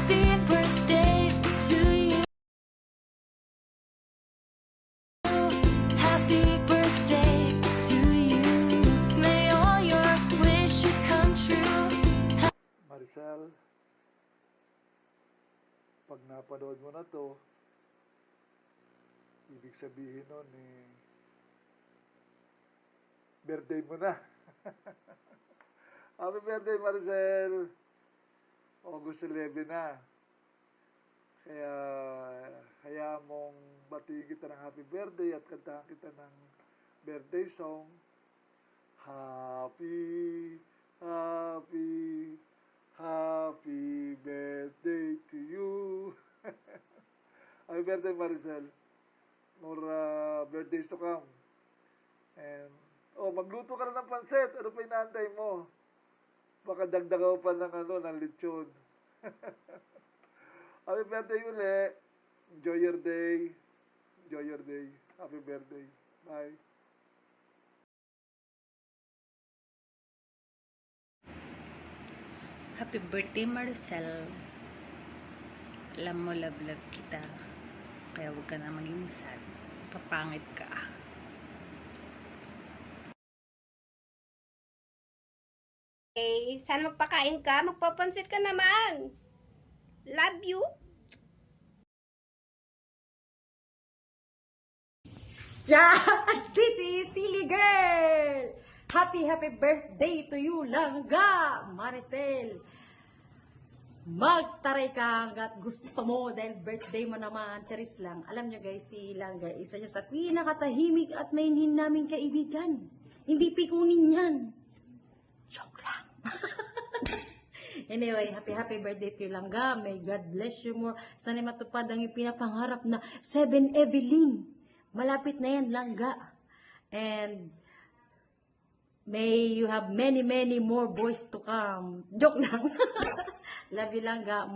Happy birthday to you. Happy birthday to you. May all your wishes come true. Maricel, pag napanood mo na to, ibig sabihin nun birthday mo na. Happy birthday, Maricel! August 11 na. Kaya, hayaan mong batiin kita ng happy birthday at kantahan kita ng birthday song. Happy, happy, happy birthday to you. Happy birthday, Maricel. More birthdays to come. And, magluto ka na ng pansit. Ano pa inaantay mo? Baka dagdagaw pa ng lechon. Happy birthday uli. Enjoy your day. Enjoy your day. Happy birthday. Bye. Happy birthday, Maricel. Alam mo, love kita. Kaya huwag ka na maging sad. Papangit ka. Okay, sana magpakain ka. Magpapansit ka naman. Love you. Yeah, this is Silly Girl. Happy birthday to you, Langga, Maricel. Magtaray ka hanggat gusto mo dahil birthday mo naman, charis lang. Alam nyo guys, si Langga, isa siya sa pinakatahimik at mainin naming kaibigan. Hindi pikunin yan. Joke lang. Anyway, happy birthday to you, Langga. May God bless you more. Sana matupad ang ipinapangarap na 7 Evelyn. Malapit na yan, Langga. And may you have many more boys to come. Joke lang. Love you, Langga.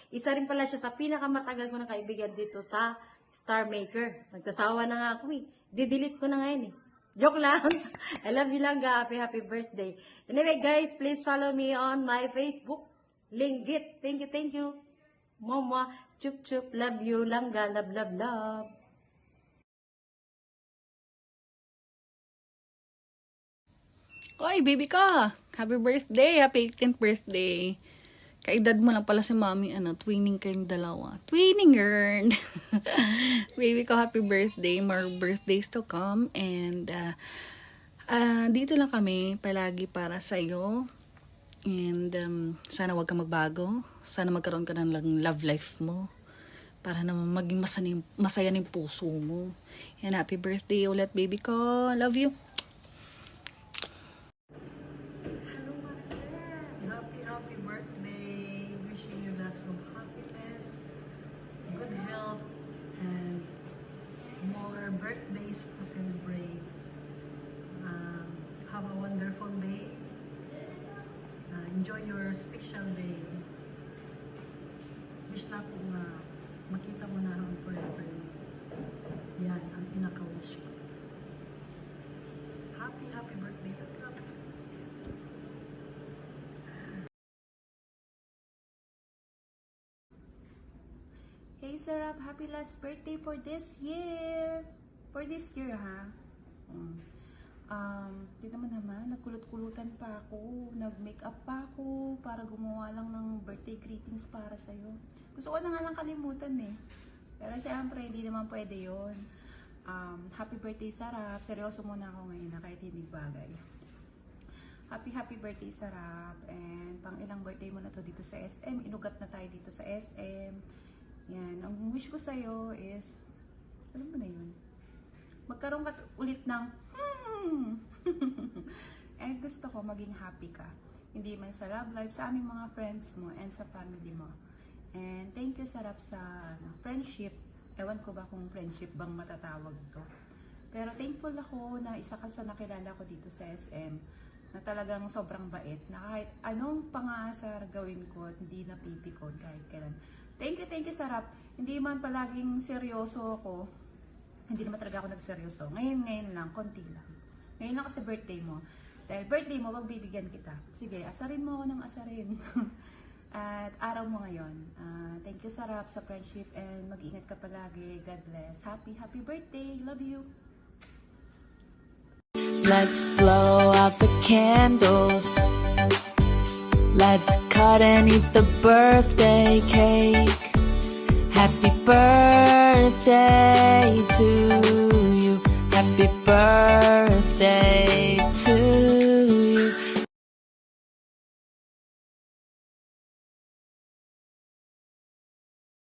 Isa rin pala siya sa pinakamatagal ko na kaibigan dito sa Star Maker. Nagsasawa na nga ako eh. Didelete ko na ngayon eh. Joke lang. I love you, Langga. Happy birthday. Anyway, guys, please follow me on my Facebook. Linggit. Thank you. Mama. Chup. Love you, Langga. Love. Oy, baby ka! Happy birthday! Happy 18th birthday! Kaedad mo lang pala si mami, twinning kayong dalawa. Twinning girl! Baby ko, happy birthday! More birthdays to come. And, dito lang kami palagi para sa'yo. And, sana wag ka magbago. Sana magkaroon ka ng love life mo. Para naman maging masaya ng puso mo. And happy birthday ulit, baby ko! Love you! Happy birthday. Wishing you lots of happiness, good health, and more birthdays to celebrate. Have a wonderful day. Enjoy your special day. Wish na ko na makita mo na ang forever. Yan ang pinaka-wish ko. Happy birthday. Hey, Sarap, happy last birthday for this year. For this year, ha? Di naman, nagkulot-kulutan pa ako. Nag-makeup pa ako para gumawa lang ng birthday greetings para sa'yo. Gusto ko na nga lang kalimutan eh. Pero syempre, hindi naman pwede yun. Happy birthday, Sarap. Seryoso muna ako ngayon na kahit hindi bagay. Happy birthday, Sarap. And pang ilang birthday mo na to dito sa SM. Inugat na tayo dito sa SM. Yan. Ang wish ko sa'yo is, alam mo na yun, magkaroon ka ulit ng and gusto ko maging happy ka. Hindi man sa love life, sa aming mga friends mo and sa family mo. And thank you, Sarap, sa friendship. Ewan ko ba kung friendship bang matatawag to. Pero thankful ako na isa ka sa nakilala ko dito sa SM na talagang sobrang bait. Na kahit anong pangasar gawin ko, hindi napipikon kahit kailan. Thank you, Sarap. Hindi man palaging seryoso ako. Hindi naman talaga ako nagseryoso. Ngayon lang, konti lang. Ngayon lang kasi birthday mo. Dahil birthday mo, magbibigyan kita. Sige, asarin mo ako ng asarin. At araw mo ngayon. Thank you, Sarap, sa friendship, and mag-ingat ka palagi. God bless. Happy birthday. Love you. Let's blow out the candles. Let's cut and eat the birthday cake. Happy birthday to you. Happy birthday